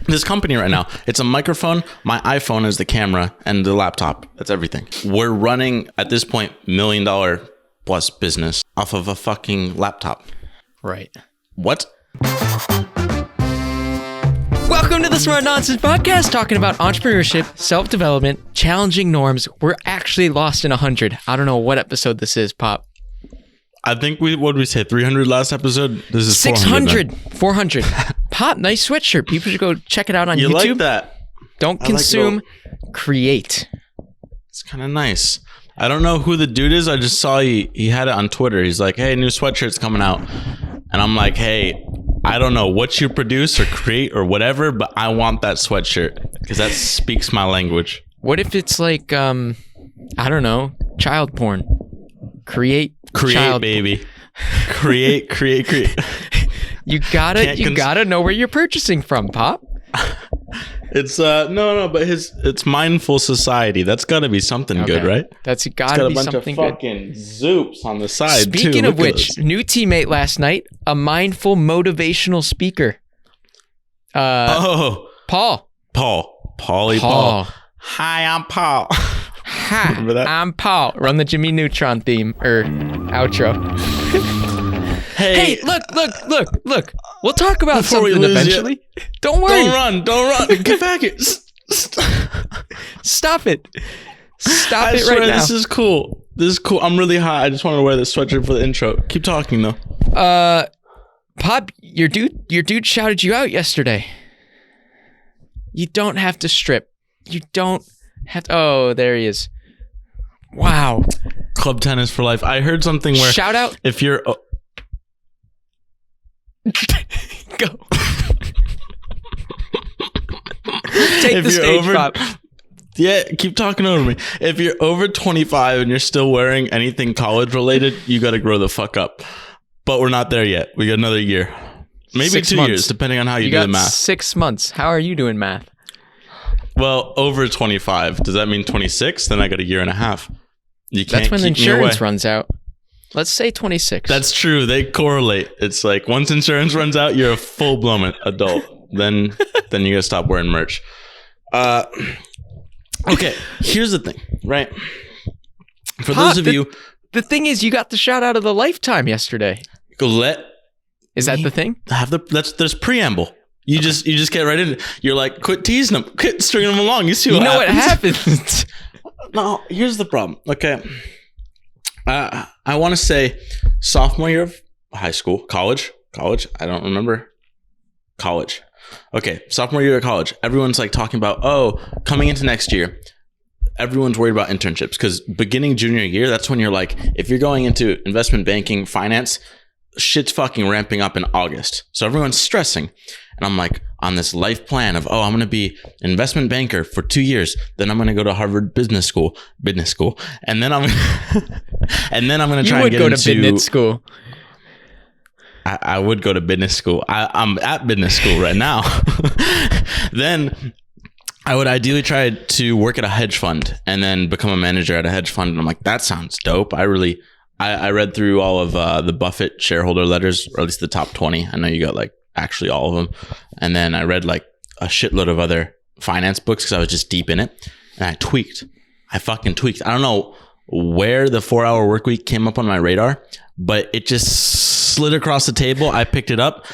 this company right now. It's a microphone. My iPhone is the camera and the laptop. That's everything. We're running at this point $1 million plus business off of a fucking laptop. Right. What? Welcome to the Smart Nonsense Podcast, talking about entrepreneurship, self-development, challenging norms. We're actually lost in 100. I don't know what episode this is, Pop. I think what did we say? 300 last episode? This is 600. 400. Pop, nice sweatshirt. People should go check it out on YouTube. You like that? Don't consume, create. It's kind of nice. I don't know who the dude is. I just saw he had it on Twitter. He's like, hey, new sweatshirt's coming out. And I'm like, hey, I don't know what you produce or create or whatever, but I want that sweatshirt because that speaks my language. What if it's like, I don't know, child porn? Create child baby. create. You gotta know where you're purchasing from, Pop. It's no, but it's mindful society. That's got to be something good, right? That's gotta be something good. It's got a bunch of fucking zoops on the side. Speaking of which, new teammate last night, a mindful motivational speaker. Paul. Paul. Hi, I'm Paul. Hi, I'm Paul. Run the Jimmy Neutron theme or outro. Hey, look. We'll talk about before something eventually. Don't worry. Don't run. Get back here. Stop it. Stop I it swear, right now. This is cool. I'm really hot. I just wanted to wear this sweatshirt for the intro. Keep talking though. Pop, your dude shouted you out yesterday. You don't have to strip. You don't have to. Oh, there he is. Wow. Club tennis for life. I heard something where shout out if you're go. Take the stage, Pop. Yeah, keep talking over me. If you're over 25 and you're still wearing anything college related, you got to grow the fuck up. But we're not there yet. We got another year. Maybe 6 2 months. years, depending on how you do the math. 6 months. How are you doing math? Well, over 25. Does that mean 26? Then I got a year and a half. You can't That's when the keep me away. insurance runs out. Let's say 26. That's true. They correlate. It's like once insurance runs out, you're a full-blown adult. Then you gotta stop wearing merch. Okay, here's the thing, right? For those of you, the thing is, you got the shout out of the lifetime yesterday. Is that the thing? There's preamble. You just get right in. You're like, quit teasing them, quit stringing them along. You see what what happens. happens. No, here's the problem. Okay, I want to say sophomore year of high school, college. I don't remember. College. Okay, sophomore year of college. Everyone's like talking about, coming into next year, everyone's worried about internships because beginning junior year, that's when you're like, if you're going into investment banking, finance, shit's fucking ramping up in August. So everyone's stressing. And I'm like on this life plan of, I'm going to be an investment banker for 2 years. Then I'm going to go to Harvard Business School. And then I'm going to try and get into... You would go to business school. I would go to business school. I'm at business school right now. Then I would ideally try to work at a hedge fund and then become a manager at a hedge fund. And I'm like, that sounds dope. I read through all of the Buffett shareholder letters, or at least the top 20. I know you got like actually all of them. And then I read like a shitload of other finance books because I was just deep in it. And I fucking tweaked. I don't know where the 4-hour work week came up on my radar, but it just slid across the table. I picked it up.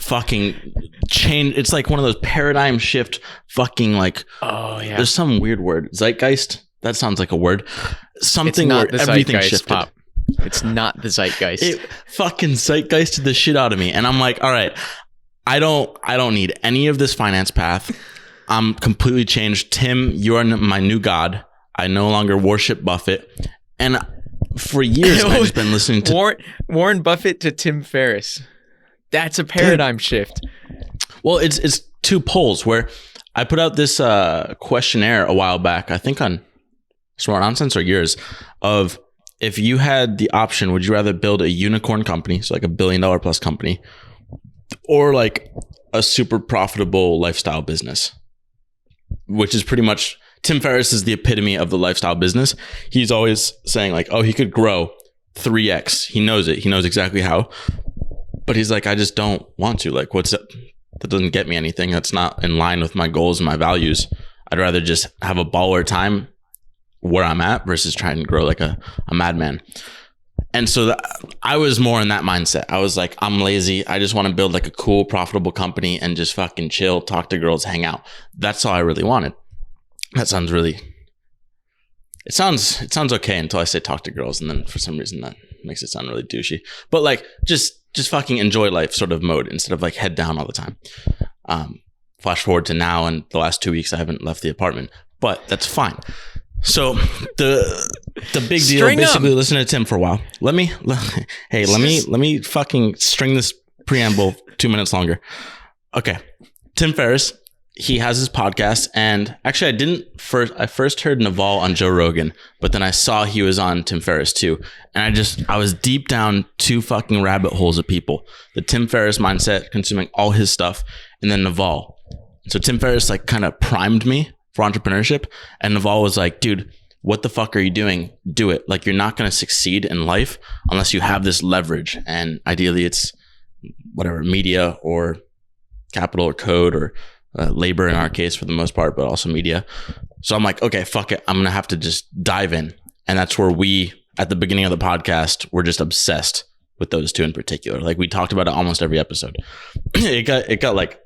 Fucking change. It's like one of those paradigm shift fucking like, there's some weird word. Zeitgeist. That sounds like a word. Something where everything shifted. Pop. It's not the zeitgeist. It fucking zeitgeisted the shit out of me. And I'm like, all right, I don't need any of this finance path. I'm completely changed. Tim, you are my new god. I no longer worship Buffett. And for years, I've just been listening to Warren Buffett to Tim Ferris. That's a paradigm shift. Well, it's two poles where I put out this questionnaire a while back, I think on Smart Nonsense or yours, of if you had the option, would you rather build a unicorn company, so like $1 billion plus company, or like a super profitable lifestyle business, which is pretty much, Tim Ferris is the epitome of the lifestyle business. He's always saying like, he could grow 3x. He knows it. He knows exactly how. But he's like, I just don't want to. Like, what's up? doesn't get me anything. That's not in line with my goals and my values. I'd rather just have a baller time where I'm at versus trying to grow like a madman. And so I was more in that mindset. I was like, I'm lazy. I just want to build like a cool, profitable company and just fucking chill, talk to girls, hang out. That's all I really wanted. That sounds really... It sounds okay until I say talk to girls, and then for some reason that makes it sound really douchey. But like just fucking enjoy life sort of mode instead of like head down all the time. Flash forward to now, and the last 2 weeks I haven't left the apartment, but that's fine. So the big deal, basically listen to Tim for a while. Let me fucking string this preamble 2 minutes longer. Okay. Tim Ferris, he has his podcast, and actually I first heard Naval on Joe Rogan, but then I saw he was on Tim Ferris too. And I was deep down 2 fucking rabbit holes of people. The Tim Ferris mindset, consuming all his stuff, and then Naval. So Tim Ferris like kind of primed me for entrepreneurship, and Naval was like, dude, what the fuck are you doing? Do it. Like, you're not going to succeed in life unless you have this leverage. And ideally it's whatever, media or capital or code or labor in our case for the most part, but also media. So I'm like, okay, fuck it. I'm going to have to just dive in. And that's where we, at the beginning of the podcast, we're just obsessed with those 2 in particular. Like, we talked about it almost every episode. It got like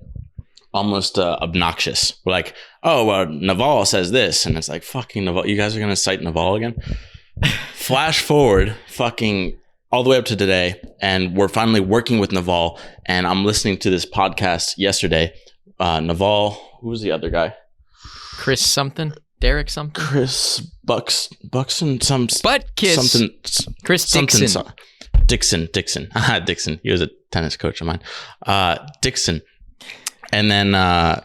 almost obnoxious. We're like, oh, well, Naval says this. And it's like, fucking Naval. You guys are going to cite Naval again? Flash forward fucking all the way up to today. And we're finally working with Naval. And I'm listening to this podcast yesterday. Naval, who was the other guy? Chris something? Derek something? Chris Buxton, some... Butt kiss. Something. Chris Dixon. Dixon. Dixon. He was a tennis coach of mine. Dixon. And then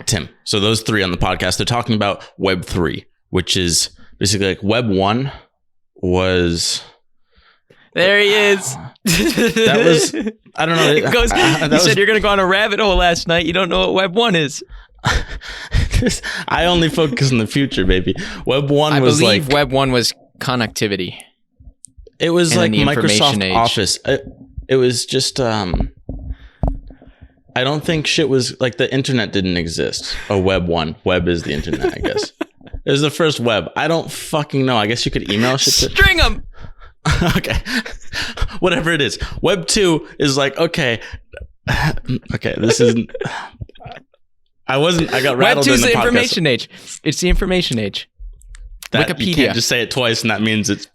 Tim. So those 3 on the podcast, they're talking about Web 3, which is basically like Web 1 was... There he is. That was... I don't know. You said you're going to go on a rabbit hole last night. You don't know what Web 1 is. I only focus on the future, baby. Web 1 I was believe like... Web 1 was connectivity. It was like Microsoft Office. It was just... I don't think shit was like the internet didn't exist. Web 1. Web is the internet, I guess. It was the first web. I don't fucking know. I guess you could email shit to... String them! Okay. Whatever it is. Web 2 is like, okay, this is... I got rattled in the podcast. Web 2 is the information age. It's the information age. Wikipedia. You can't just say it twice and that means it's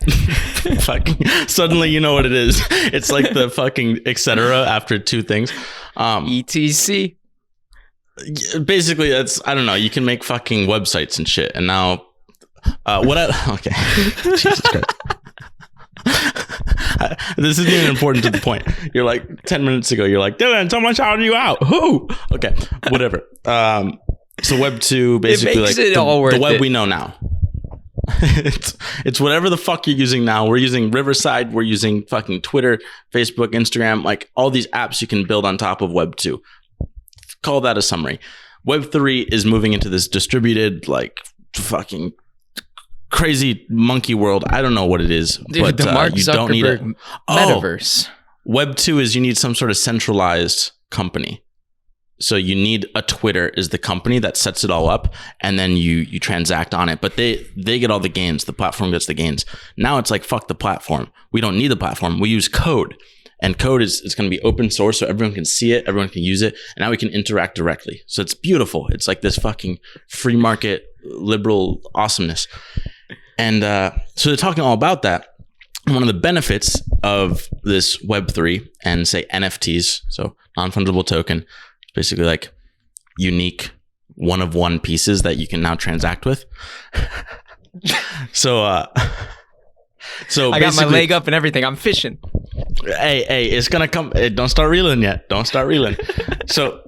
fucking... Suddenly you know what it is. It's like the fucking etc. after 2 things. ETC. Basically, that's... I don't know. You can make fucking websites and shit. And now... Okay. Jesus Christ. This isn't even important to the point. You're like 10 minutes ago, you're like, Dylan, someone shouted you out. Who? Okay, whatever. So Web 2 basically like the web we know now. It's whatever the fuck you're using now. We're using Riverside, we're using fucking Twitter, Facebook, Instagram, like all these apps you can build on top of Web 2. Call that a summary. Web 3 is moving into this distributed, like fucking crazy monkey world. I don't know what it is. Dude, but the Mark you don't need it. Metaverse. Web 2 is you need some sort of centralized company. So you need a Twitter is the company that sets it all up, and then you transact on it. But they get all the gains. The platform gets the gains. Now it's like, fuck the platform. We don't need the platform. We use code. And code is going to be open source so everyone can see it, everyone can use it, and now we can interact directly. So it's beautiful. It's like this fucking free market, liberal awesomeness. And so they're talking all about that. One of the benefits of this Web3 and say NFTs, so non-fungible token, basically like unique one-of-one pieces that you can now transact with. So I got my leg up and everything. I'm fishing. Hey, it's gonna come. Don't start reeling yet. Don't start reeling. So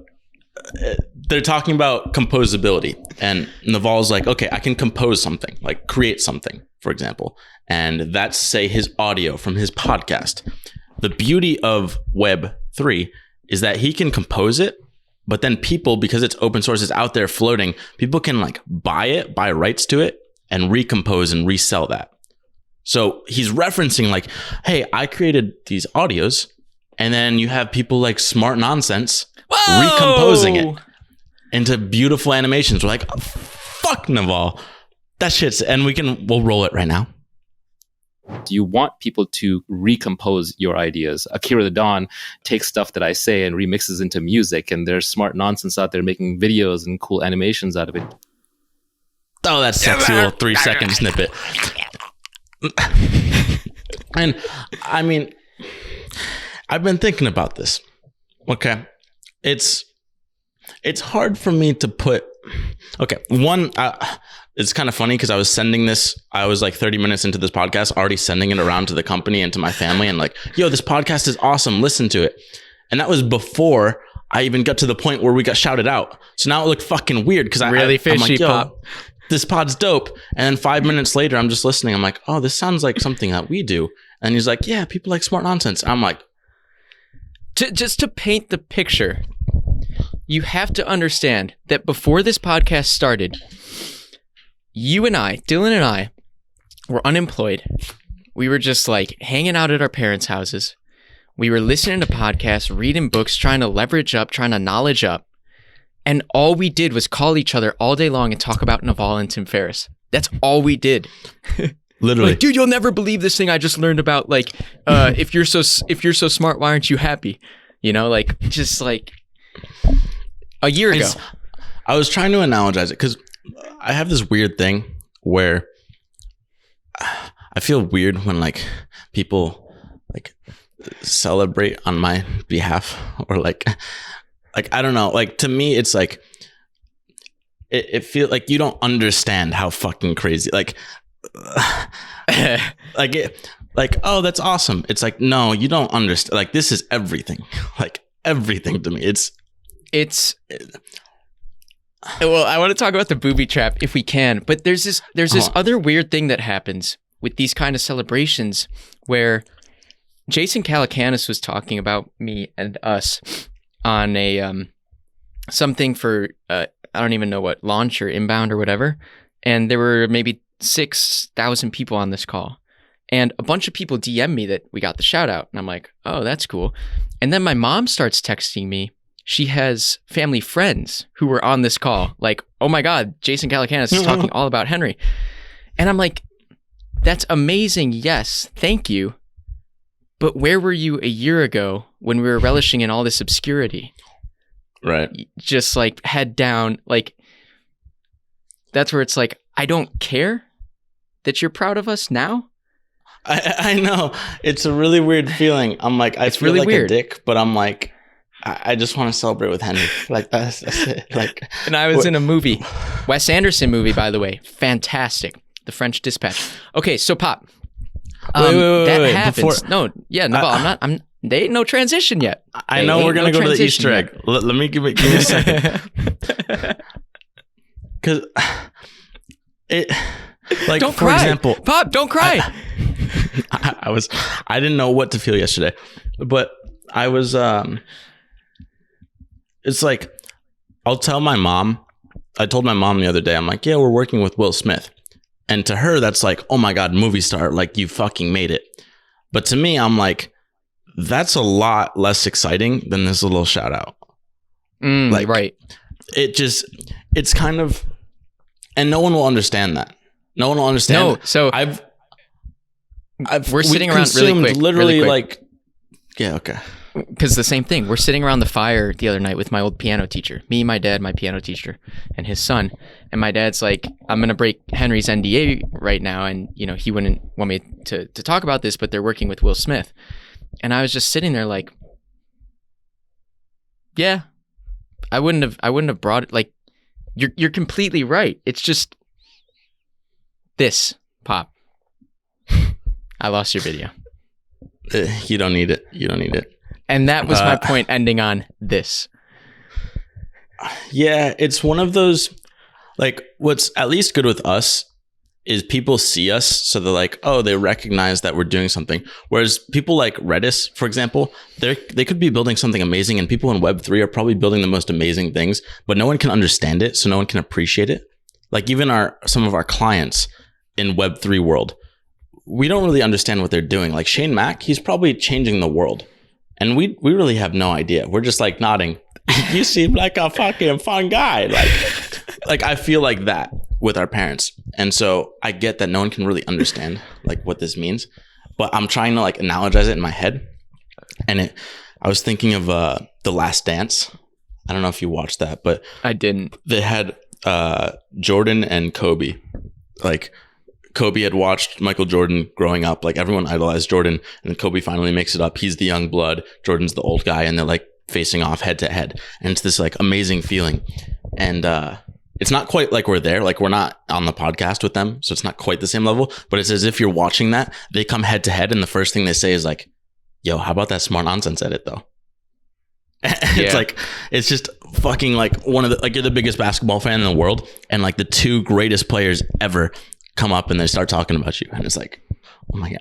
they're talking about composability, and Naval's like, okay, I can compose something, like create something, for example, and that's say his audio from his podcast. The beauty of Web3 is that he can compose it, but then people, because it's open source, it's out there floating, people can like buy rights to it and recompose and resell that. So he's referencing like, hey, I created these audios, and then you have people like Smart Nonsense recomposing it into beautiful animations. We're like, oh, fuck Naval. That shit's, and we'll roll it right now. You want people to recompose your ideas. Akira the Dawn takes stuff that I say and remixes into music, and there's smart nonsense out there making videos and cool animations out of it. Oh, that sexy little 3-second snippet. And I mean, I've been thinking about this. Okay. It's hard for me to put, okay. One, it's kind of funny because I was sending this, I was like 30 minutes into this podcast, already sending it around to the company and to my family and like, yo, this podcast is awesome. Listen to it. And that was before I even got to the point where we got shouted out. So now it looked fucking weird because I'm like, yo, Pop. This pod's dope. And then 5 minutes later, I'm just listening. I'm like, oh, this sounds like something that we do. And he's like, yeah, people like smart nonsense. I'm like, just to paint the picture, you have to understand that before this podcast started, you and I, Dylan and I, were unemployed. We were just like hanging out at our parents' houses. We were listening to podcasts, reading books, trying to leverage up, trying to knowledge up. And all we did was call each other all day long and talk about Naval and Tim Ferris. That's all we did. Literally. Like, dude, you'll never believe this thing I just learned about. Like, if you're so smart, why aren't you happy? You know, like just like a year ago. I was trying to analogize it because I have this weird thing where I feel weird when like people like celebrate on my behalf or like I don't know, like to me it's like it feels like you don't understand how fucking crazy like like oh, that's awesome. It's like, no, you don't understand. Like this is everything. Like everything to me. It's well, I want to talk about the booby trap if we can, but there's this other weird thing that happens with these kind of celebrations where Jason Calacanis was talking about me and us on a something for I don't even know what, launch or inbound or whatever, and there were maybe 6,000 people on this call, and a bunch of people DM me that we got the shout out, and I'm like, oh, that's cool. And then my mom starts texting me. She has family friends who were on this call, like, oh my God, Jason Calacanis is talking all about Henry. And I'm like, that's amazing. Yes, thank you. But where were you a year ago when we were relishing in all this obscurity? Right. Just like head down. Like, that's where it's like, I don't care that you're proud of us now. I know. It's a really weird feeling. I'm like, I feel really like weird. A dick, but I'm like, I just want to celebrate with Henry. Like that's it. Like, and I was in a movie, Wes Anderson movie, by the way, fantastic, The French Dispatch. Okay, so Pop, wait, happens. Naval, they ain't no transition yet. I know we're gonna go to the Easter egg. Let me give me a second, because it. Like, don't for cry. Example, Pop, don't cry. I didn't know what to feel yesterday, but I was it's like, I'll tell my mom. I told my mom the other day, I'm like, yeah, we're working with Will Smith. And to her, that's like, oh my God, movie star, like you fucking made it. But to me, I'm like, that's a lot less exciting than this little shout out. Like, right. It's kind of, and no one will understand that. No one will understand. No, so we're sitting around really quick. Like, yeah, okay. Because the same thing, we're sitting around the fire the other night with my old piano teacher, me, my dad, my piano teacher, and his son. And my dad's like, I'm going to break Henry's NDA right now. And, you know, he wouldn't want me to talk about this, but they're working with Will Smith. And I was just sitting there like, yeah, I wouldn't have brought it. Like, you're completely right. It's just this, Pop. I lost your video. You don't need it. You don't need it. And that was my point, ending on this. Yeah, it's one of those, like, what's at least good with us is people see us, so they're like, oh, they recognize that we're doing something. Whereas people like Redis, for example, they could be building something amazing, and people in Web3 are probably building the most amazing things, but no one can understand it, so no one can appreciate it. Like even some of our clients in Web3 world, we don't really understand what they're doing. Like Shane Mack, he's probably changing the world. And we really have no idea. We're just like nodding. you seem like a fucking fun guy. Like I feel like that with our parents. And so I get that no one can really understand like what this means, but I'm trying to like analogize it in my head. And I was thinking of The Last Dance. I don't know if you watched that, but I didn't. They had Jordan and Kobe. Like Kobe had watched Michael Jordan growing up. Like everyone idolized Jordan, and Kobe finally makes it up. He's the young blood. Jordan's the old guy, and they're like facing off head to head. And it's this like amazing feeling. And it's not quite like we're there. Like we're not on the podcast with them, so it's not quite the same level. But it's as if you're watching that. They come head to head, and the first thing they say is like, "Yo, how about that smart nonsense edit though?" It's like, it's just fucking like one of the, like you're the biggest basketball fan in the world, and like the two greatest players ever come up and they start talking about you, and it's like, oh my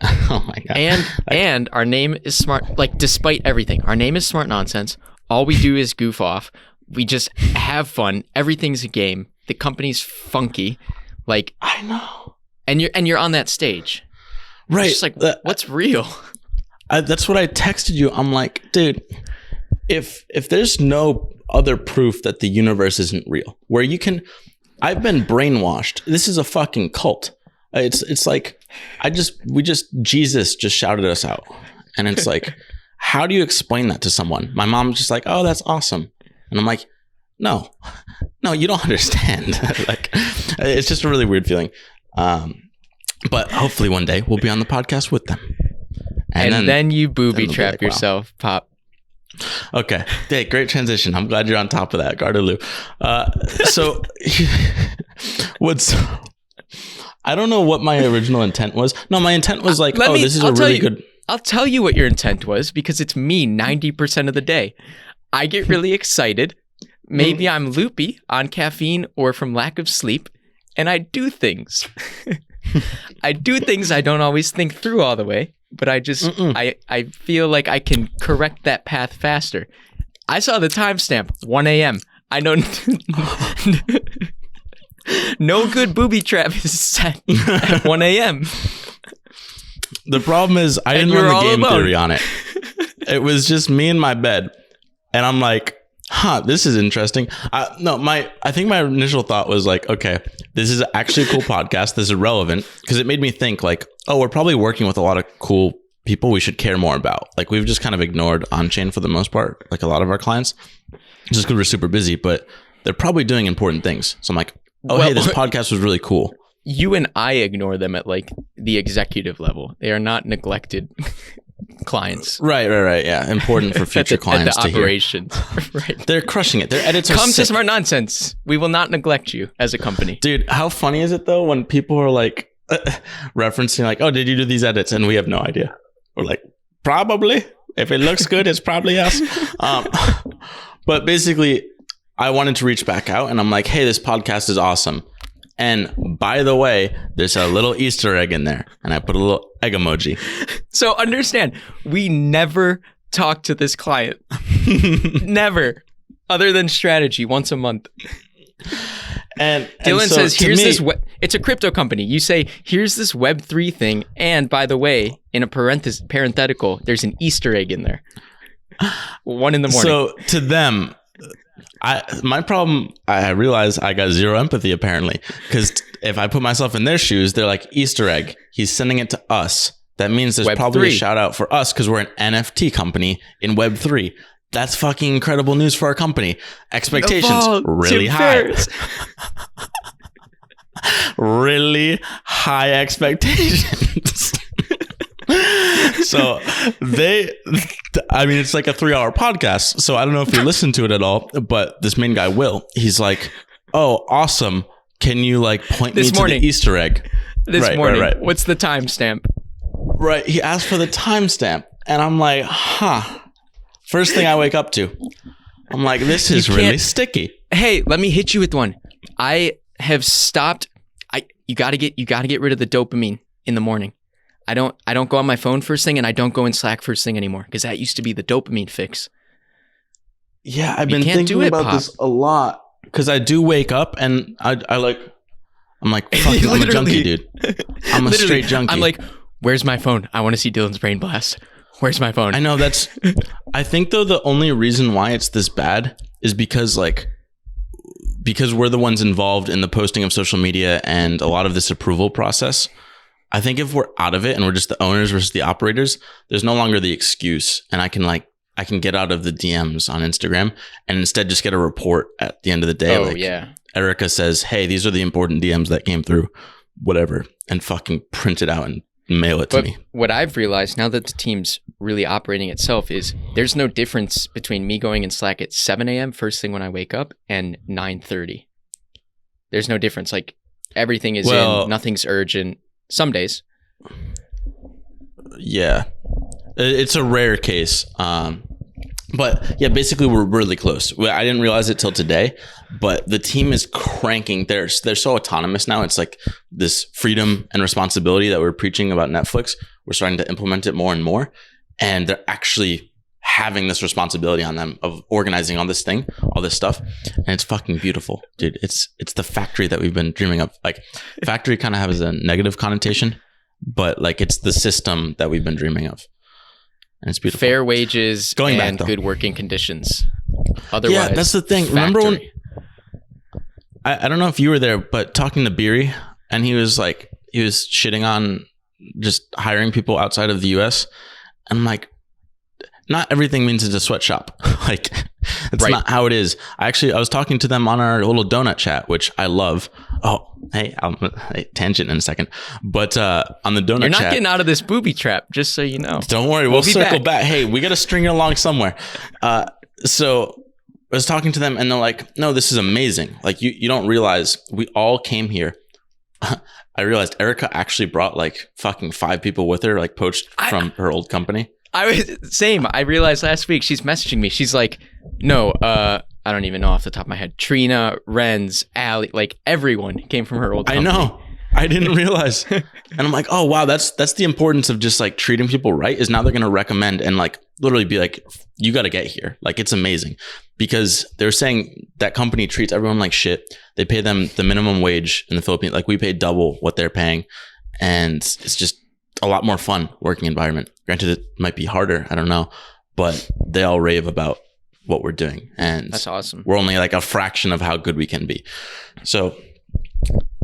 god. And our name is smart. Like despite everything, our name is Smart Nonsense. All we do is goof off. We just have fun. Everything's a game. The company's funky. Like I know. And you're on that stage, right? It's just like what's real? That's what I texted you. I'm like, dude. If there's no other proof that the universe isn't real, where you can, I've been brainwashed. This is a fucking cult. It's like, Jesus just shouted us out. And it's like, how do you explain that to someone? My mom's just like, oh, that's awesome. And I'm like, no, you don't understand. Like, it's just a really weird feeling. But hopefully one day we'll be on the podcast with them. And then you booby trap like, yourself, wow. Pop. Okay. Hey, great transition. I'm glad you're on top of that, Gardaloo. So I don't know what my original intent was. No, my intent was like, this is a really good. I'll tell you what your intent was, because it's me 90% of the day. I get really excited. Maybe I'm loopy on caffeine or from lack of sleep, and I do things. I don't always think through all the way. But I just, I feel like I can correct that path faster. I saw the timestamp, 1 a.m. I know no good booby trap is set at 1 a.m. The problem is I didn't run the game theory on it. It was just me in my bed. And I'm like, this is interesting. I think my initial thought was like, okay, this is actually a cool podcast. This is relevant, because it made me think like, oh, we're probably working with a lot of cool people we should care more about. Like we've just kind of ignored OnChain for the most part, like a lot of our clients, just because we're super busy, but they're probably doing important things. So I'm like, hey, this podcast was really cool. You and I ignore them at like the executive level. They are not neglected clients. Right. Yeah. Important for future clients to operations. Hear. Right. They're crushing it. Their edits are Come sick. to Smart Nonsense. We will not neglect you as a company. Dude, how funny is it though when people are like referencing like, oh, did you do these edits? And we have no idea. We're like, probably. If it looks good, it's probably us. But basically, I wanted to reach back out and I'm like, hey, this podcast is awesome. And by the way, there's a little Easter egg in there. And I put a little egg emoji. So understand, we never talk to this client. Never. Other than strategy once a month. And Dylan says, here's this it's a crypto company. You say, here's this Web3 thing. And by the way, in a parenthetical, there's an Easter egg in there. 1 a.m. So to them, my problem, I realize I got zero empathy apparently, because if I put myself in their shoes, they're like, Easter egg, he's sending it to us. That means there's probably a shout out for us because we're an NFT company in Web3. That's fucking incredible news for our company. Expectations really high. Really high expectations. So it's like a 3-hour podcast. So I don't know if you listen to it at all, but this main guy, Will, he's like, oh, awesome. Can you like point me to the Easter egg? This morning. Right. What's the timestamp? Right. He asked for the timestamp. And I'm like, First thing I wake up to. I'm like, this is really sticky. Hey, let me hit you with one. I have stopped. You gotta get rid of the dopamine in the morning. I don't go on my phone first thing, and I don't go in Slack first thing anymore, because that used to be the dopamine fix. Yeah, I've been thinking about this a lot, because I do wake up and I'm like, fucking, I'm a junkie, dude. I'm a straight junkie. I'm like, where's my phone? I want to see Dylan's brain blast. Where's my phone? I know I think though the only reason why it's this bad is because we're the ones involved in the posting of social media and a lot of this approval process. I think if we're out of it and we're just the owners versus the operators, there's no longer the excuse, and I can get out of the DMs on Instagram and instead just get a report at the end of the day. Oh, yeah. Erica says, hey, these are the important DMs that came through, whatever, and fucking print it out and mail it to me. What I've realized now that the team's really operating itself is there's no difference between me going in Slack at 7 a.m. first thing when I wake up and 9:30. There's no difference. Like everything is in, nothing's urgent. Some days. Yeah. It's a rare case. But yeah, basically we're really close. I didn't realize it till today, but the team is cranking. They're so autonomous now. It's like this freedom and responsibility that we're preaching about Netflix. We're starting to implement it more and more. And they're actually having this responsibility on them of organizing all this stuff. And it's fucking beautiful, dude. It's the factory that we've been dreaming of. Like factory kind of has a negative connotation, but like it's the system that we've been dreaming of. And it's beautiful. Fair wages and good working conditions. Otherwise, yeah, that's the thing. Factory. Remember when I don't know if you were there, but talking to Beery, and he was shitting on just hiring people outside of the US. And I'm like, not everything means it's a sweatshop. Like, it's not how it is. I was talking to them on our little donut chat, which I love. Oh, hey, tangent in a second. But on the donut chat, you're not getting out of this booby trap, just so you know. Don't worry, we'll circle back. Hey, we got to string it along somewhere. So I was talking to them, and they're like, "No, this is amazing. Like, you don't realize we all came here." I realized Erica actually brought like fucking 5 people with her, like poached from her old company. I realized last week she's messaging me. She's like, no, I don't even know off the top of my head. Trina, Renz, Allie, like everyone came from her old company. I know. I didn't realize. And I'm like, oh wow, that's the importance of just like treating people right, is now they're gonna recommend and like literally be like, you gotta get here. Like it's amazing. Because they're saying that company treats everyone like shit. They pay them the minimum wage in the Philippines. Like we pay double what they're paying. And it's just a lot more fun working environment. Granted, it might be harder. I don't know. But they all rave about what we're doing. And that's awesome. We're only like a fraction of how good we can be. So,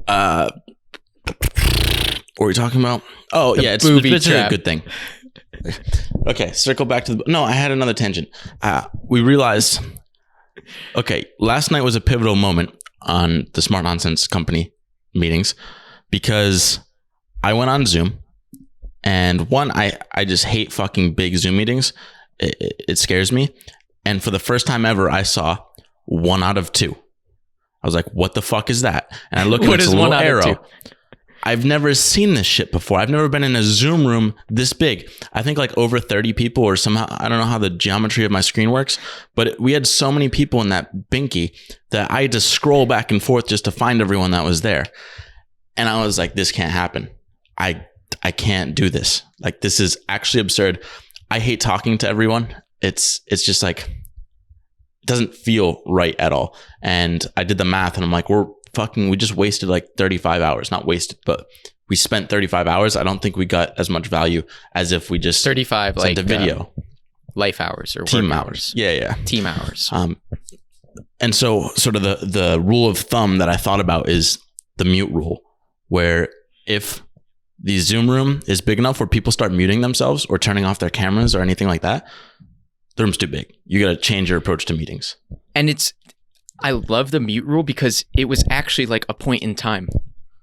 what were we talking about? Oh, yeah. It's a good thing. Okay. Circle back to no, I had another tangent. We realized, okay, last night was a pivotal moment on the Smart Nonsense Company meetings because I went on Zoom. And one, I just hate fucking big Zoom meetings. It scares me. And for the first time ever, I saw 1 out of 2. I was like, what the fuck is that? And I look at it's a little arrow. I've never seen this shit before. I've never been in a Zoom room this big. I think like over 30 people or somehow, I don't know how the geometry of my screen works, but we had so many people in that binky that I had to scroll back and forth just to find everyone that was there. And I was like, this can't happen. I can't do this. Like, this is actually absurd. I hate talking to everyone. It's just like, it doesn't feel right at all. And I did the math and I'm like, we just wasted like 35 hours. Not wasted, but we spent 35 hours. I don't think we got as much value as if we just 35 sent a video. Life hours or team work hours. Yeah. Team hours. And so sort of the rule of thumb that I thought about is the mute rule, where if the Zoom room is big enough where people start muting themselves or turning off their cameras or anything like that, the room's too big. You got to change your approach to meetings. And I love the mute rule because it was actually like a point in time.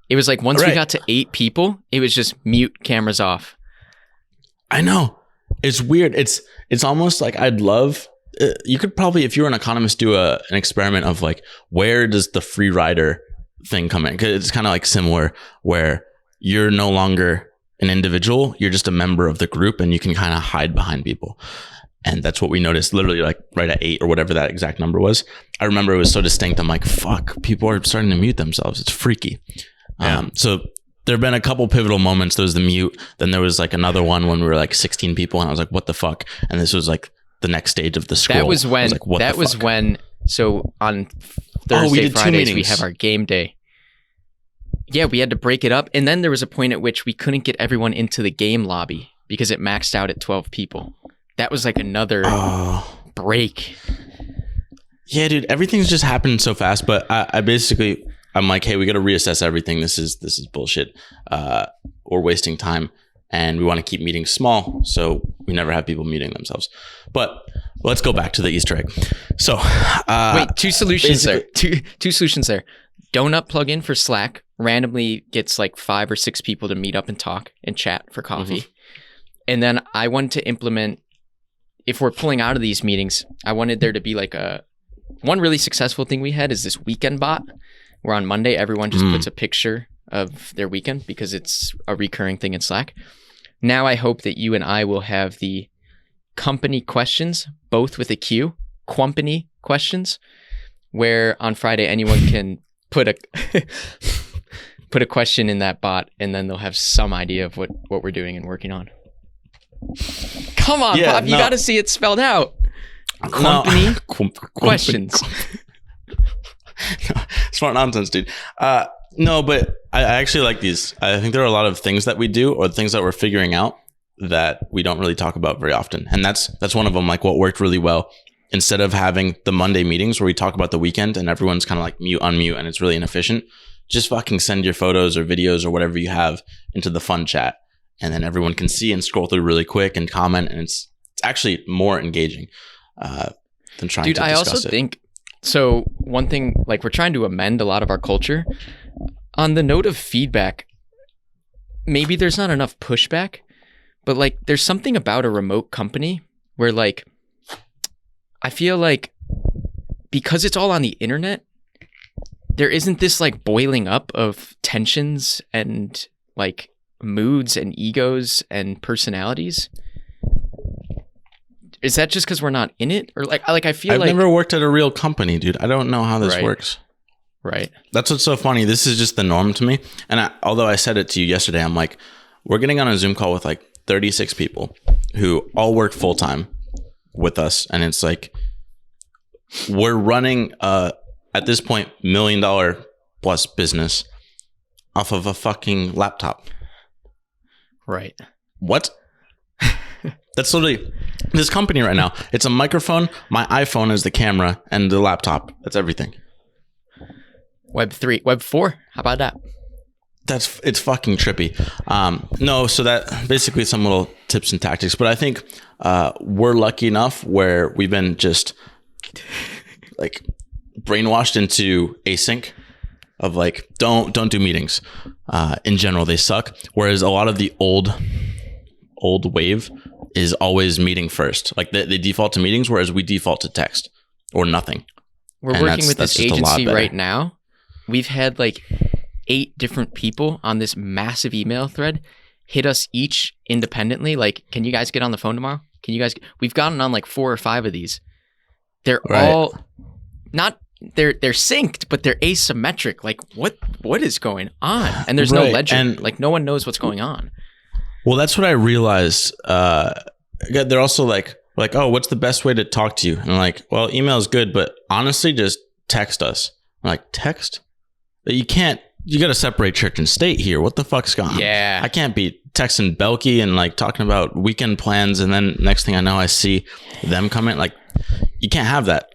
It was like once we got to 8 people, it was just mute, cameras off. I know. It's weird. It's almost like I'd love, you could probably, if you were an economist, do an experiment of like, where does the free rider thing come in? Because it's kind of like similar where you're no longer an individual. You're just a member of the group and you can kind of hide behind people. And that's what we noticed literally like right at 8 or whatever that exact number was. I remember it was so distinct. I'm like, fuck, people are starting to mute themselves. It's freaky. Yeah. So there have been a couple pivotal moments. There was the mute. Then there was like another one when we were like 16 people and I was like, what the fuck? And this was like the next stage of the scroll. That was when, so on Thursday, Fridays, we have our game day. Yeah, we had to break it up. And then there was a point at which we couldn't get everyone into the game lobby because it maxed out at 12 people. That was like another break. Yeah, dude, everything's just happened so fast. But I'm like, hey, we got to reassess everything. This is bullshit. We're wasting time, and we want to keep meetings small, so we never have people muting themselves. But let's go back to the Easter egg. So, wait, two solutions there. Two solutions there. Donut plugin for Slack randomly gets like 5 or 6 people to meet up and talk and chat for coffee. And then I wanted to implement, if we're pulling out of these meetings, I wanted there to be like one really successful thing we had is this weekend bot, where on Monday, everyone just puts a picture of their weekend because it's a recurring thing in Slack. Now I hope that you and I will have the company questions, both with a Q, Quumpany questions, where on Friday, anyone can put a question in that bot, and then they'll have some idea of what we're doing and working on. Come on, Bob, you got to see it spelled out. Company questions. Smart nonsense, dude. No, but I actually like these. I think there are a lot of things that we do or things that we're figuring out that we don't really talk about very often. And that's one of them, like what worked really well. Instead of having the Monday meetings where we talk about the weekend and everyone's kind of like mute, unmute, and it's really inefficient, just fucking send your photos or videos or whatever you have into the fun chat. And then everyone can see and scroll through really quick and comment. And it's actually more engaging than trying to discuss it. Dude, I also think, so one thing, like we're trying to amend a lot of our culture. On the note of feedback, maybe there's not enough pushback, but like there's something about a remote company where like, I feel like because it's all on the internet, there isn't this like boiling up of tensions and like moods and egos and personalities. Is that just because we're not in it? Or like I feel I've like... never worked at a real company, dude. I don't know how this works. Right. That's what's so funny. This is just the norm to me. And although I said it to you yesterday, I'm like, we're getting on a Zoom call with like 36 people who all work full time with us. And it's like, we're running, at this point, $1 million plus business off of a fucking laptop. Right. What? That's literally this company right now. It's a microphone, my iPhone is the camera, and the laptop. That's everything. Web 3, Web 4. How about that? It's fucking trippy. No, so that basically some little tips and tactics. But I think we're lucky enough where we've been just like brainwashed into async of like don't do meetings. In general, they suck. Whereas a lot of the old wave is always meeting first. Like they default to meetings, whereas we default to text or nothing. We're working with this agency right now. We've had like 8 different people on this massive email thread hit us each independently. Like, can you guys get on the phone tomorrow? We've gotten on like 4 or 5 of these. They're all not, they're synced, but they're asymmetric. Like what is going on? And there's no ledger. And like no one knows what's going on. Well, that's what I realized. They're also like, oh, what's the best way to talk to you? And I'm like, well, email is good, but honestly, just text us. I'm like, text? You can't, you got to separate church and state here. What the fuck's going on? Yeah. I can't be texting Belky and like talking about weekend plans. And then next thing I know, I see them comment. Like, you can't have that.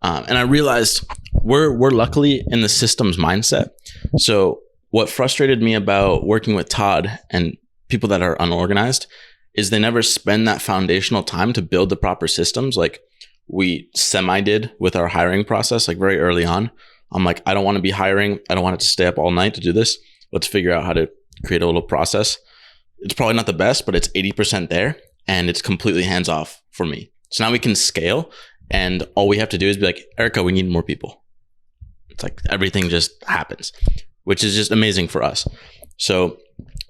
And I realized we're luckily in the systems mindset. So what frustrated me about working with Todd and people that are unorganized is they never spend that foundational time to build the proper systems. Like we did with our hiring process, like very early on. I'm like, I don't want to be hiring. I don't want it to stay up all night to do this. Let's figure out how to create a little process. It's probably not the best, but it's 80% there and it's completely hands off for me. So now we can scale and all we have to do is be like, Erica, we need more people. It's like everything just happens, which is just amazing for us. So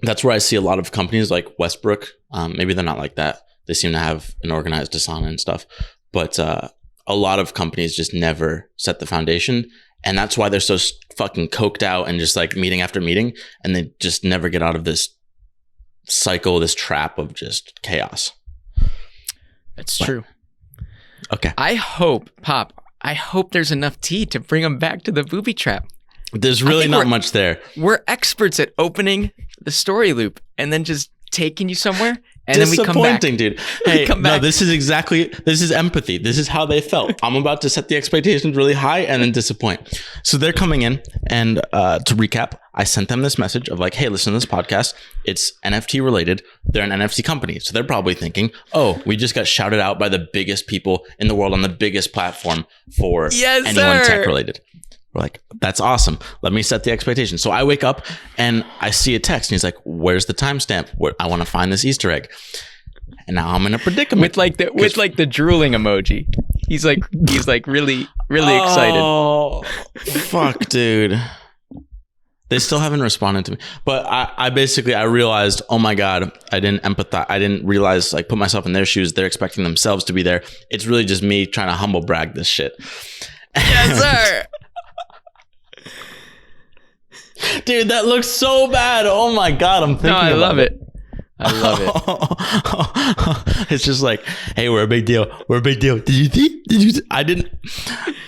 that's where I see a lot of companies like Westbrook. Maybe they're not like that. They seem to have an organized Asana and stuff, but a lot of companies just never set the foundation. And that's why they're so fucking coked out and just like meeting after meeting. And they just never get out of this cycle, this trap of just chaos. That's true. Okay. I hope there's enough tea to bring them back to the booby trap. There's really not much there. We're experts at opening the story loop and then just taking you somewhere And then we come back. Disappointing, dude. Hey, no, this is empathy. This is how they felt. I'm about to set the expectations really high and then disappoint. So they're coming in, and to recap, I sent them this message of like, hey, listen to this podcast. It's NFT related. They're an NFT company. So they're probably thinking, oh, we just got shouted out by the biggest people in the world on the biggest platform for anyone tech related. We're like, that's awesome. Let me set the expectation. So I wake up and I see a text and he's like, where's the timestamp? I want to find this Easter egg. And now I'm in a predicament. With the drooling emoji. He's like really excited. Oh, fuck, dude. They still haven't responded to me. But I basically realized, oh my God, I didn't empathize. I didn't realize, like, put myself in their shoes. They're expecting themselves to be there. It's really just me trying to humble brag this shit. Yes, sir. Dude, that looks so bad. Oh my God, I'm thinking I love it. It's just like, hey, we're a big deal. We're a big deal. Did you see? I didn't.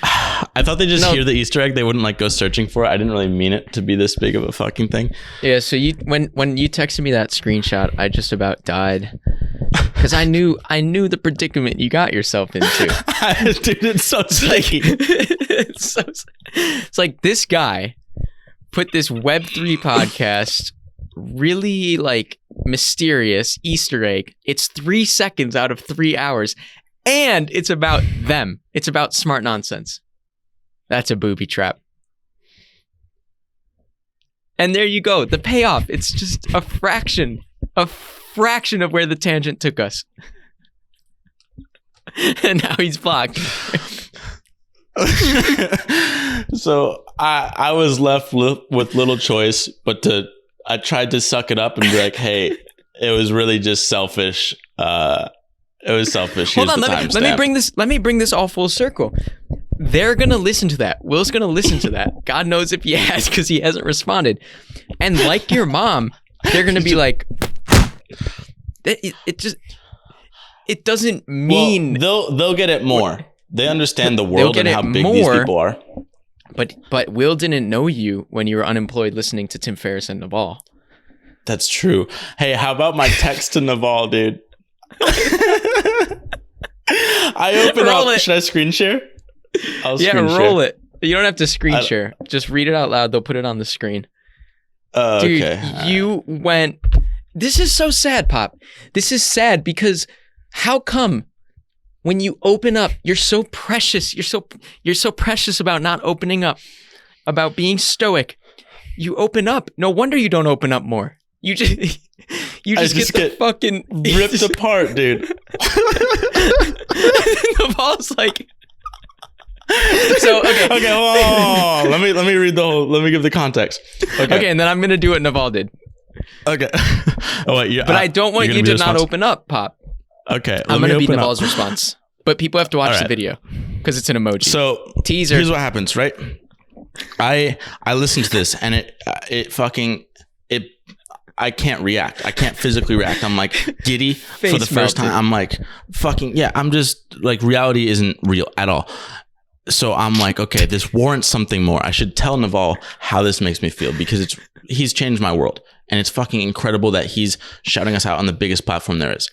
I thought they just hear the Easter egg. They wouldn't like go searching for it. I didn't really mean it to be this big of a fucking thing. Yeah. So when you texted me that screenshot, I just about died because I knew the predicament you got yourself into. Dude, it's so sticky. It's like this guy put this Web3 podcast, really like mysterious Easter egg. It's 3 seconds out of 3 hours, and it's about them. It's about smart nonsense. That's a booby trap. And there you go. The payoff. It's just a fraction of where the tangent took us. And now he's blocked. So I was left with little choice but I tried to suck it up and be like, hey, it was really just selfish. It was selfish. Hold on, let me bring this all full circle. They're gonna listen to that. Will's gonna listen to that. God knows if he has, because he hasn't responded. And like your mom, they're gonna be like, it doesn't mean. Well, they'll get it more. They understand the world and how big these people are. But Will didn't know you when you were unemployed listening to Tim Ferris and Naval. That's true. Hey, how about my text to Naval, dude? I open up. Should I screen share? Roll it. You don't have to screen share. Just read it out loud. They'll put it on the screen. Dude, okay. You went. This is so sad, Pop. This is sad because how come when you open up, you're so precious. You're so precious about not opening up, about being stoic. You open up. No wonder you don't open up more. You just get fucking ripped apart, dude. Naval's like. So okay. Oh, let me read the whole. Let me give the context. Okay, and then I'm gonna do what Naval did. Okay. Oh wait, but I don't want you to not open up, Pop. Okay, I'm gonna be Naval's response, but people have to watch the video because it's an emoji. So teaser. Here's what happens, right? I listen to this and it I can't react. I can't physically react. I'm like giddy for the first time. I'm like fucking yeah. I'm just like reality isn't real at all. So I'm like, okay, this warrants something more. I should tell Naval how this makes me feel because he's changed my world. And it's fucking incredible that he's shouting us out on the biggest platform there is.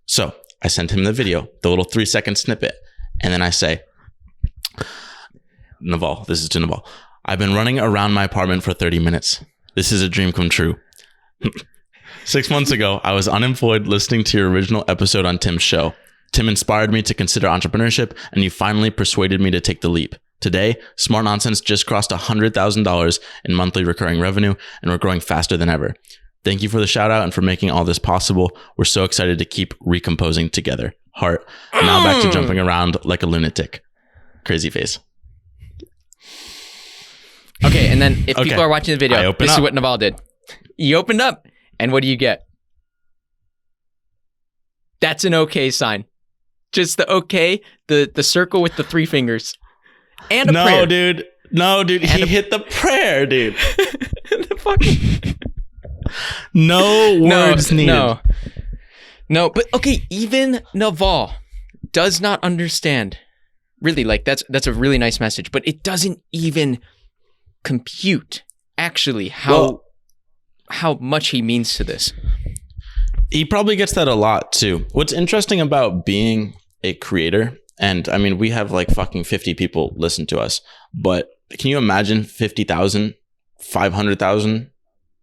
So I sent him the video, the little 3-second snippet. And then I say, Naval, this is to Naval. I've been running around my apartment for 30 minutes. This is a dream come true. 6 months ago, I was unemployed listening to your original episode on Tim's show. Tim inspired me to consider entrepreneurship, and you finally persuaded me to take the leap. Today, Smart Nonsense just crossed $100,000 in monthly recurring revenue, and we're growing faster than ever. Thank you for the shout out and for making all this possible. We're so excited to keep recomposing together. Heart. Now back to jumping around like a lunatic. Crazy face. Okay, and then if people are watching the video, this is what Naval did. You opened up, and what do you get? That's an okay sign. Just the okay, the circle with the 3 fingers. And a prayer. No, dude. He hit the prayer, dude. The fucking... No words needed. No, but okay, even Naval does not understand. Really, like that's a really nice message, but it doesn't even compute actually how much he means to this. He probably gets that a lot too. What's interesting about being a creator, and I mean, we have like fucking 50 people listen to us, but can you imagine 50,000, 500,000,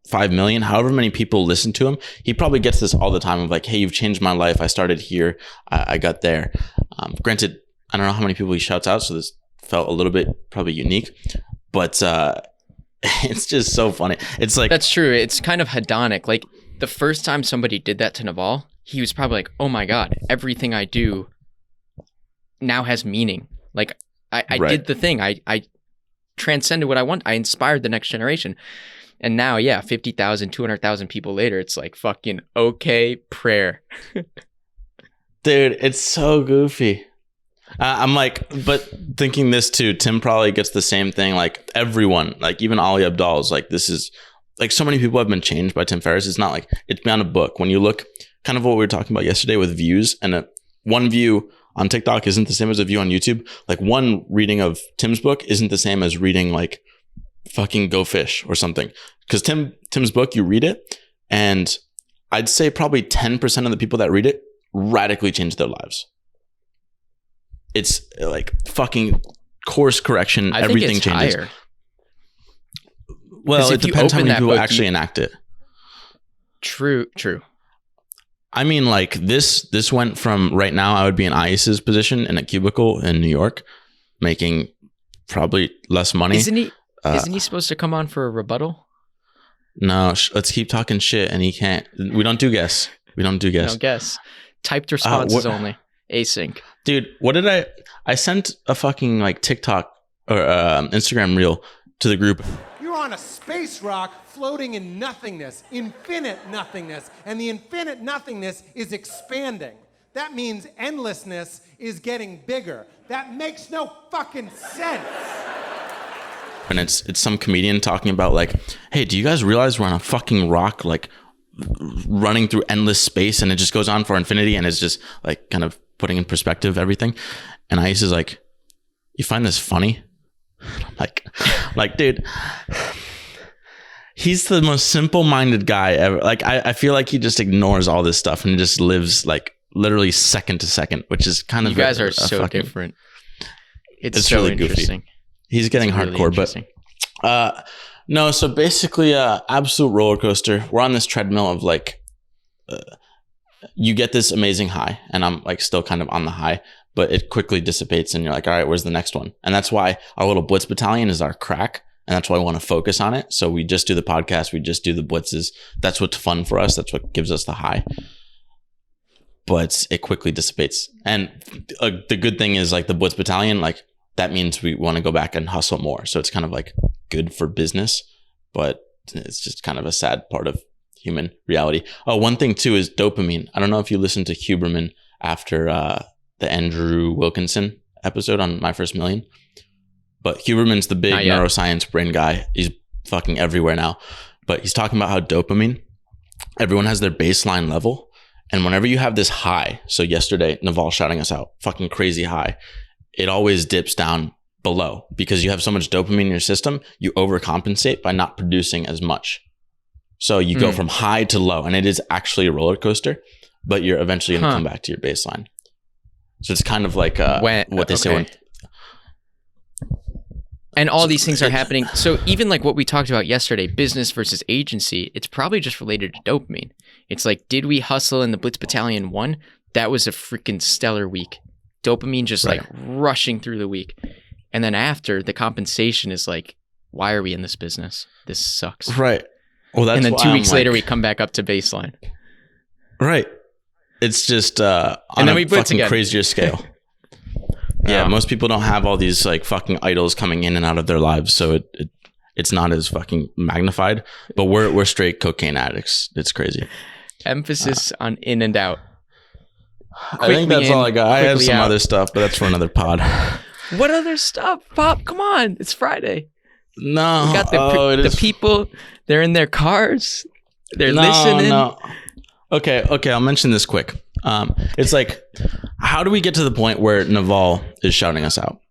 5 million, however many people listen to him? He probably gets this all the time of like, hey, you've changed my life. I started here. I got there. Granted, I don't know how many people he shouts out, so this felt a little bit probably unique, but it's just so funny. It's like, that's true. It's kind of hedonic. Like the first time somebody did that to Naval, he was probably like, oh my God, everything I do now has meaning. Like I Right. did the thing. I transcended what I want. I inspired the next generation. And now, 50,000, 200,000 people later, it's like fucking okay prayer. dude, it's so goofy. I'm like, but thinking this too, Tim probably gets the same thing. Like everyone, like even Ali Abdal's like, this is like so many people have been changed by Tim Ferris. It's not like it's beyond a book. When you look kind of what we were talking about yesterday with views, and one view on TikTok isn't the same as a view on YouTube. Like one reading of Tim's book isn't the same as reading like fucking Go Fish or something. Because Tim's book, you read it, and I'd say probably 10% of the people that read it radically change their lives. It's like fucking course correction. Everything changes. Higher. Well, it depends how many people actually enact it. True. I mean, like this went from right now, I would be in ICE's position in a cubicle in New York, making probably less money. Isn't he supposed to come on for a rebuttal? No, let's keep talking shit, and he can't. We don't do guess. No guess. Typed responses only. Async. Dude, what did I sent a fucking like TikTok or Instagram reel to the group. You're on a space rock floating in nothingness, infinite nothingness, and the infinite nothingness is expanding. That means endlessness is getting bigger. That makes no fucking sense. And it's some comedian talking about like, hey, do you guys realize we're on a fucking rock, like running through endless space, and it just goes on for infinity, and it's just like kind of putting in perspective everything. And Ice is like, you find this funny? I'm like, dude, he's the most simple-minded guy ever. Like, I feel like he just ignores all this stuff and just lives like literally second to second, which is kind of you guys are so different. It's so really interesting. Goofy. He's getting hardcore, but no. So basically, absolute roller coaster. We're on this treadmill of like, you get this amazing high, and I'm like still kind of on the high, but it quickly dissipates, and you're like, all right, where's the next one? And that's why our little blitz battalion is our crack, and that's why I want to focus on it. So we just do the podcast, we just do the blitzes. That's what's fun for us. That's what gives us the high. But it quickly dissipates, and the good thing is like the blitz battalion, like that means we want to go back and hustle more. So it's kind of like good for business, but it's just kind of a sad part of human reality. Oh, one thing too is dopamine. I don't know if you listened to Huberman after the Andrew Wilkinson episode on My First Million, but Huberman's the big neuroscience brain guy. He's fucking everywhere now, but he's talking about how dopamine, everyone has their baseline level. And whenever you have this high, so yesterday, Naval shouting us out, fucking crazy high, it always dips down below because you have so much dopamine in your system, you overcompensate by not producing as much. So you go from high to low, and it is actually a roller coaster, but you're eventually going to come back to your baseline. So it's kind of like what they say. And all these things are happening. So even like what we talked about yesterday, business versus agency, it's probably just related to dopamine. It's like, did we hustle in the Blitz Battalion 1? That was a freaking stellar week. Dopamine just like rushing through the week. And then after, the compensation is like, why are we in this business? This sucks. Right. Well, that's and then 2 weeks later, we come back up to baseline. Right. It's just on and then a we blitz fucking again. crazier scale. Yeah, most people don't have all these like fucking idols coming in and out of their lives, so it's not as fucking magnified. But we're straight cocaine addicts. It's crazy. Emphasis on in and out. I think that's all I got. I have some other stuff, but that's for another pod. What other stuff, Pop? Come on, it's Friday. No, we got the people. They're in their cars. They're listening. No. Okay. I'll mention this quick. It's like, how do we get to the point where Naval is shouting us out?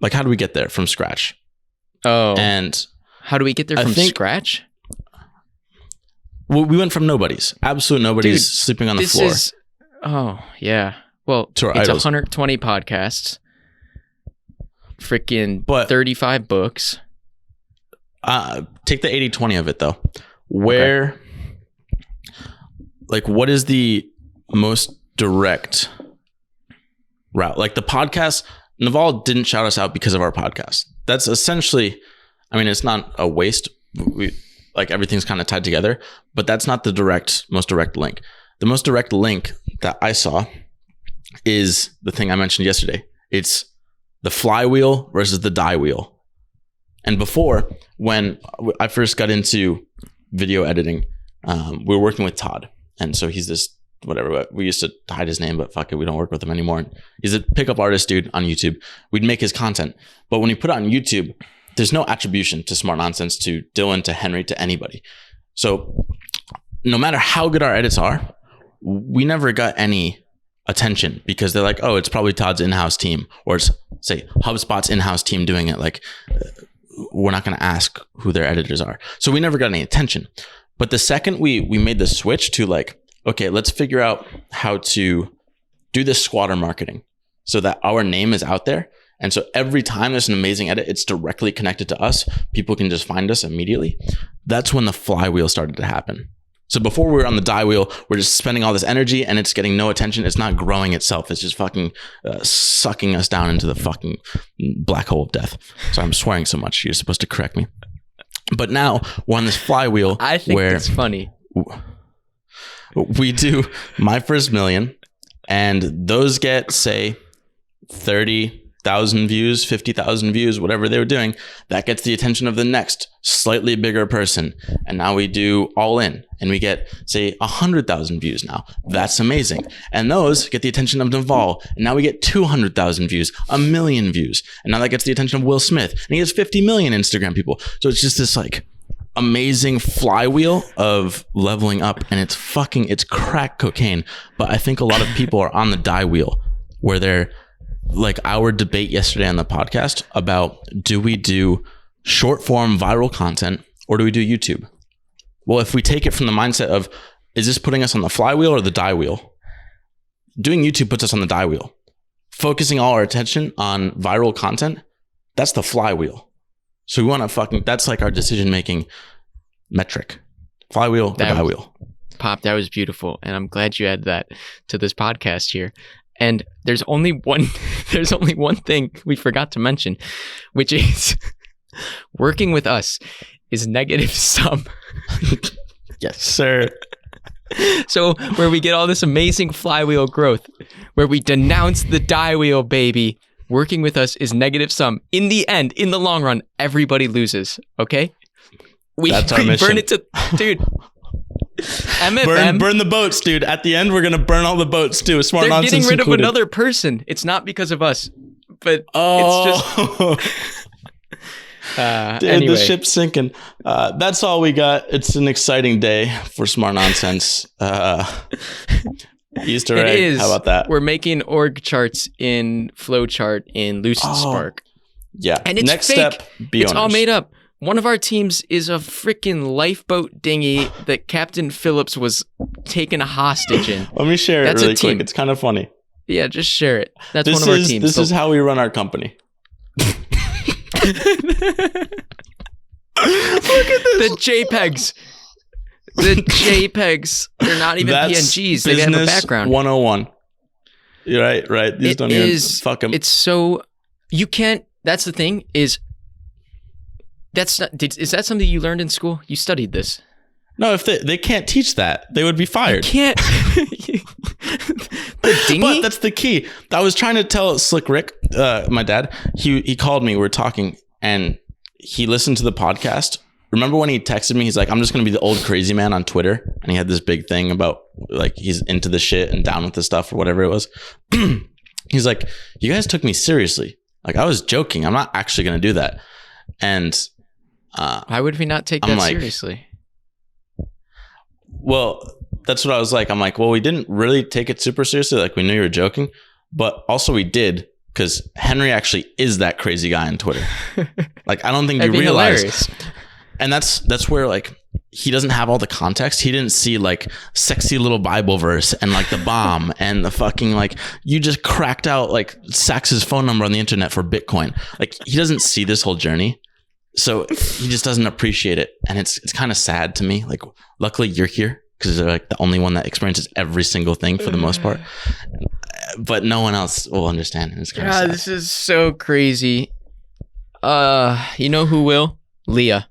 Like, how do we get there from scratch? Oh, and how do we get there from scratch? We went from nobodies, absolute nobodies, Dude, sleeping on the floor. Oh yeah. Well, To our it's idols. 120 podcasts, freaking But- 35 books. Take the 80-20 of it though. Where, like, what is the most direct route? Like the podcast, Naval didn't shout us out because of our podcast. That's essentially, I mean, it's not a waste. Like everything's kind of tied together, but that's not the most direct link. The most direct link that I saw is the thing I mentioned yesterday. It's the flywheel versus the Diewheel. And before, when I first got into video editing, we were working with Todd. And so he's this, whatever, we used to hide his name, but fuck it, we don't work with him anymore. He's a pickup artist dude on YouTube. We'd make his content. But when he put it on YouTube, there's no attribution to Smart Nonsense, to Dylan, to Henry, to anybody. So no matter how good our edits are, we never got any attention because they're like, oh, it's probably Todd's in-house team, or it's, say, HubSpot's in-house team doing it. Like, we're not going to ask who their editors are. So we never got any attention. But the second we made the switch to like, okay, let's figure out how to do this squatter marketing so that our name is out there. And so every time there's an amazing edit, it's directly connected to us. People can just find us immediately. That's when the flywheel started to happen. So before we were on the Diewheel, we're just spending all this energy and it's getting no attention. It's not growing itself. It's just fucking sucking us down into the fucking black hole of death. Sorry, I'm swearing so much. You're supposed to correct me. But now we're on this flywheel. I think where it's funny. We do My First Million, and those get, say, 30,000 views, 50,000 views, whatever they were doing. That gets the attention of the next slightly bigger person. And now we do All In, and we get, say, 100,000 views now. That's amazing. And those get the attention of Naval. And now we get 200,000 views, 1 million views. And now that gets the attention of Will Smith. And he has 50 million Instagram people. So it's just this like amazing flywheel of leveling up, and it's crack cocaine. But I think a lot of people are on the Diewheel, where they're like our debate yesterday on the podcast about, do we do short form viral content or do we do YouTube? Well, if we take it from the mindset of, is this putting us on the flywheel or the Diewheel? Doing YouTube puts us on the Diewheel. Focusing all our attention on viral content, that's the flywheel. So we want to that's like our decision-making metric. Flywheel or Diewheel. Pop, that was beautiful. And I'm glad you added that to this podcast here. And there's only one thing we forgot to mention, which is working with us is negative sum. Yes, sir. So where we get all this amazing flywheel growth, where we denounce the Diewheel, baby, working with us is negative sum. In the end, in the long run, everybody loses. Okay? That's our mission. Burn it to, dude. MFM. Burn the boats, dude. At the end, we're gonna burn all the boats too. Smart They're Nonsense getting rid included. of another person. It's not because of us, but Oh, it's just. dude, Anyway. the ship's sinking. That's all we got. It's an exciting day for Smart Nonsense. Easter It egg. is. How about that? We're making org charts in Flowchart in Lucid Spark. Yeah. And it's Next fake. step, be It's all owners. made up. One of our teams is a freaking lifeboat dinghy that Captain Phillips was taken hostage in. Let me share That's it a really quick. team. It's kind of funny. Yeah, just share it. That's This one of our is teams. this is how we run our company. Look at this. The JPEGs. The JPEGs. They're not even That's PNGs. They have a business background. 101. You're right, right. These It don't is- even fuck them. It's so you can't. That's the thing. Is that something you learned in school? You studied this. No, if they can't teach that, they would be fired. Can't. The dinghy. But that's the key. I was trying to tell Slick Rick, my dad. He called me. We were talking, and he listened to the podcast. Remember when he texted me? He's like, "I'm just gonna be the old crazy man on Twitter," and he had this big thing about like he's into the shit and down with the stuff or whatever it was. He's like, "You guys took me seriously. Like I was joking. I'm not actually gonna do that." And why would we not take I'm that like- seriously? well, that's what I was like. I'm like, well, we didn't really take it super seriously. Like we knew you were joking, but also we did because Henry actually is that crazy guy on Twitter. Like I don't think That'd you be realize. hilarious. And that's where like he doesn't have all the context. He didn't see like sexy little Bible verse and like the bomb and the fucking like you just cracked out like Sax's phone number on the internet for Bitcoin. Like he doesn't see this whole journey. So he just doesn't appreciate it. And it's kind of sad to me. Like luckily you're here because you're like the only one that experiences every single thing for the most part. But no one else will understand. It's kind of sad. This is so crazy. You know who will? Leah.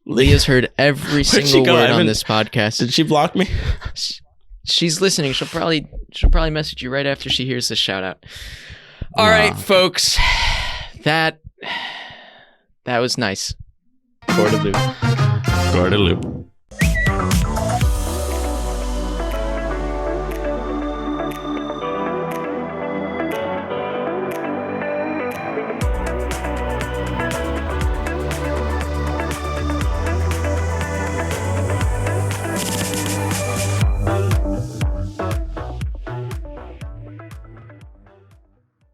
Leah's heard every single word on this podcast. Did she block me? She's listening. She'll probably message you right after she hears the shout out. All right, folks. That was nice. Guadeloupe.